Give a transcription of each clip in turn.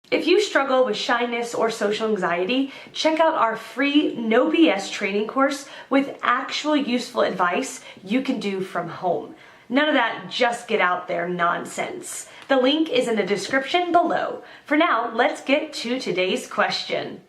If you struggle with shyness or social anxiety, check out our free No BS training course with actual useful advice you can do from home. None of that just get out there nonsense. The link is in the description below. For now, let's get to today's question.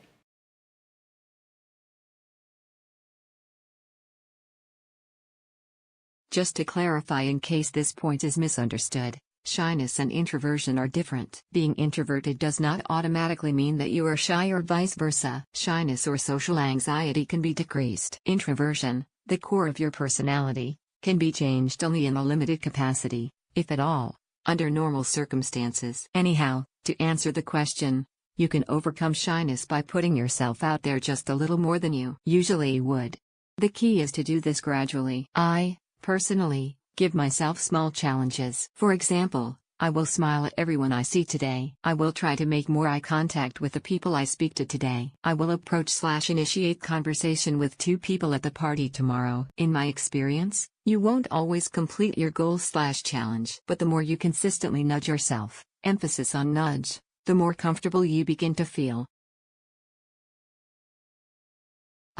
Just to clarify in case this point is misunderstood, shyness and introversion are different. Being introverted does not automatically mean that you are shy or vice versa. Shyness or social anxiety can be decreased. Introversion, the core of your personality, can be changed only in a limited capacity, if at all, under normal circumstances. Anyhow, to answer the question, you can overcome shyness by putting yourself out there just a little more than you usually would. The key is to do this gradually. Personally, give myself small challenges. For example, I will smile at everyone I see today. I will try to make more eye contact with the people I speak to today. I will approach/initiate conversation with 2 people at the party tomorrow. In my experience, you won't always complete your goal/challenge. But the more you consistently nudge yourself, emphasis on nudge, the more comfortable you begin to feel.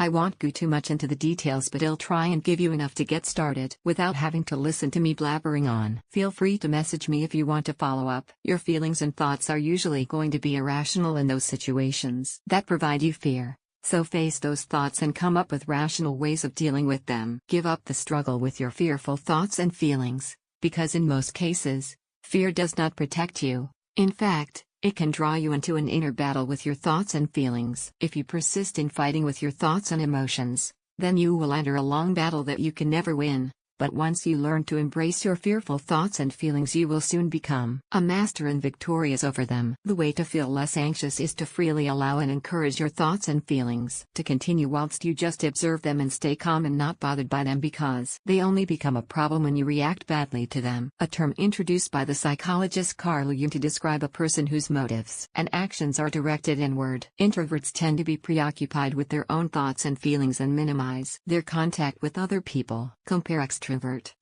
I won't go too much into the details, but I'll try and give you enough to get started without having to listen to me blabbering on. Feel free to message me if you want to follow up. Your feelings and thoughts are usually going to be irrational in those situations that provide you fear, so face those thoughts and come up with rational ways of dealing with them. Give up the struggle with your fearful thoughts and feelings, because in most cases, fear does not protect you. In fact, it can draw you into an inner battle with your thoughts and feelings. If you persist in fighting with your thoughts and emotions, then you will enter a long battle that you can never win. But once you learn to embrace your fearful thoughts and feelings, you will soon become a master and victorious over them. The way to feel less anxious is to freely allow and encourage your thoughts and feelings to continue whilst you just observe them and stay calm and not bothered by them, because they only become a problem when you react badly to them. A term introduced by the psychologist Farley to describe a person whose motives and actions are directed inward. Introverts tend to be preoccupied with their own thoughts and feelings and minimize their contact with other people. Compare extrovert.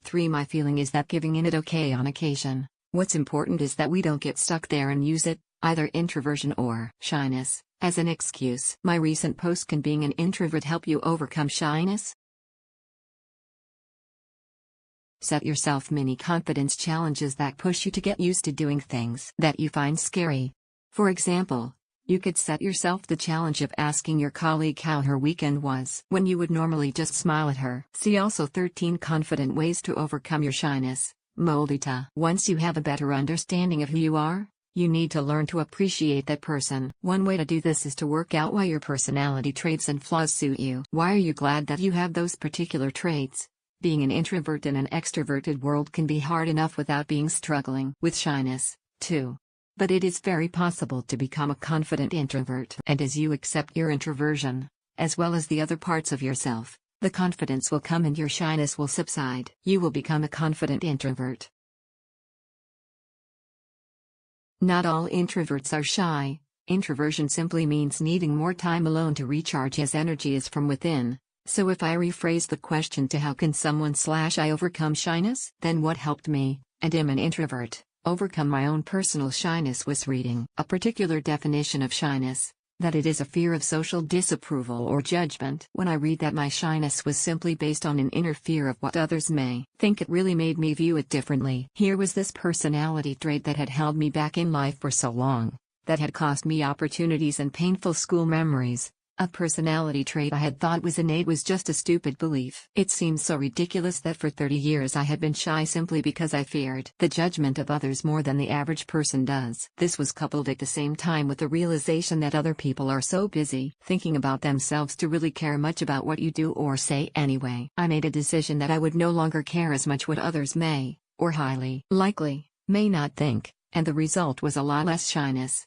3. My feeling is that giving in it okay on occasion. What's important is that we don't get stuck there and use it, either introversion or shyness, as an excuse. My recent post, Can being an introvert help you overcome shyness? Set yourself mini confidence challenges that push you to get used to doing things that you find scary. For example, you could set yourself the challenge of asking your colleague how her weekend was when you would normally just smile at her. See also 13 confident ways to overcome your shyness. Moldita. Once you have a better understanding of who you are, you need to learn to appreciate that person. One way to do this is to work out why your personality traits and flaws suit you. Why are you glad that you have those particular traits? Being an introvert in an extroverted world can be hard enough without being struggling with shyness, too. But it is very possible to become a confident introvert. And as you accept your introversion, as well as the other parts of yourself, the confidence will come and your shyness will subside. You will become a confident introvert. Not all introverts are shy. Introversion simply means needing more time alone to recharge, as energy is from within. So if I rephrase the question to how can someone/I overcome shyness? Then what helped me, and am an introvert, overcome my own personal shyness was reading a particular definition of shyness, that it is a fear of social disapproval or judgment. When I read that my shyness was simply based on an inner fear of what others may think, it really made me view it differently. Here was this personality trait that had held me back in life for so long, that had cost me opportunities and painful school memories. A personality trait I had thought was innate was just a stupid belief. It seemed so ridiculous that for 30 years I had been shy simply because I feared the judgment of others more than the average person does. This was coupled at the same time with the realization that other people are so busy thinking about themselves to really care much about what you do or say anyway. I made a decision that I would no longer care as much what others may, or highly likely, may not think, and the result was a lot less shyness.